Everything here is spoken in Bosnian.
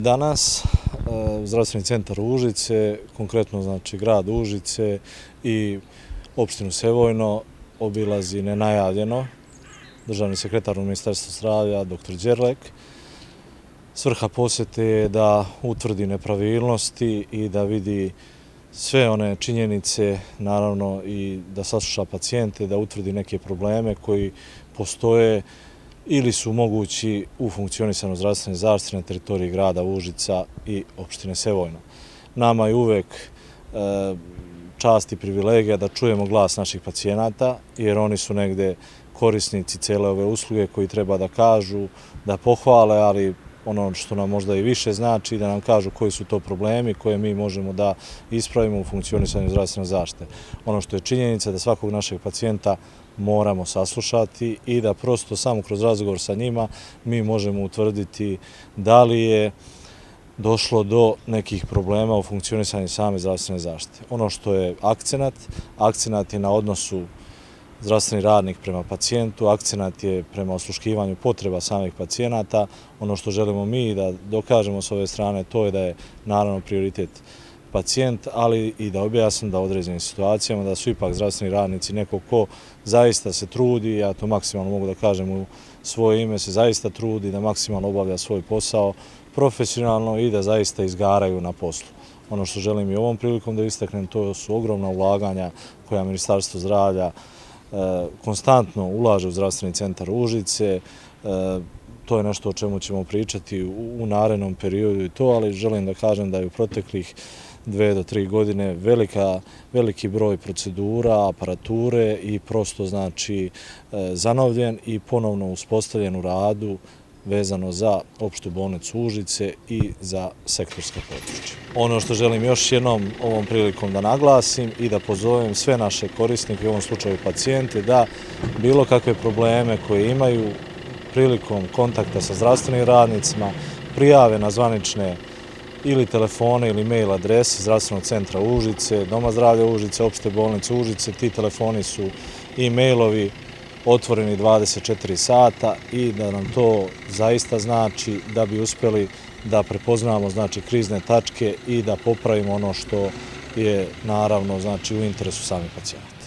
Danas Zdravstveni centar Užice, konkretno znači grad Užice i opštinu Sevojno obilazi nenajavljeno državni sekretar u Ministarstvu zdravlja dr. Đerlek. Svrha posjete je da utvrdi nepravilnosti i da vidi sve one činjenice, naravno i da sasluša pacijente, da utvrdi neke probleme koji postoje ili su mogući u funkcionisanju zdravstvene zaštite na teritoriji grada Užica i opštine Sevojno. Nama je uvek čast i privilegija da čujemo glas naših pacijenata, jer oni su negde korisnici cele ove usluge koji treba da kažu, da pohvale, ali ono što nam možda i više znači, da nam kažu koji su to problemi koje mi možemo da ispravimo u funkcionisanju zdravstvene zaštite. Ono što je činjenica da svakog našeg pacijenta moramo saslušati i da prosto samo kroz razgovor sa njima mi možemo utvrditi da li je došlo do nekih problema u funkcionisanju same zdravstvene zaštite. Ono što je akcenat je na odnosu zdravstveni radnik prema pacijentu, akcenat je prema osluškivanju potreba samih pacijenata. Ono što želimo mi da dokažemo s ove strane, to je da je naravno prioritet pacijent, ali i da objasnim da u određenim situacijama da su ipak zdravstveni radnici neko ko zaista se trudi, ja to maksimalno mogu da kažem u svoje ime, se zaista trudi da maksimalno obavlja svoj posao profesionalno i da zaista izgaraju na poslu. Ono što želim i ovom prilikom da istaknem, to su ogromna ulaganja koja Ministarstvo zdravlja konstantno ulaže u Zdravstveni centar Užice. To je nešto o čemu ćemo pričati u narednom periodu i to, ali želim da kažem da je u proteklih 2 do 3 godine veliki broj procedura, aparature i prosto znači zanovljen i ponovno uspostavljen u radu vezano za opštu bolnicu Užice i za sektorska područja. Ono što želim još jednom ovom prilikom da naglasim i da pozovem sve naše korisnike, u ovom slučaju pacijente, da bilo kakve probleme koje imaju prilikom kontakta sa zdravstvenim radnicima prijave na zvanične ili telefone ili mail adrese Zdravstvenog centra Užice, Doma zdravlja Užice, opšte bolnice Užice. Ti telefoni su i mailovi otvoreni 24 sata i da nam to zaista znači da bi uspeli da prepoznamo znači krizne tačke i da popravimo ono što je naravno znači u interesu samih pacijenata.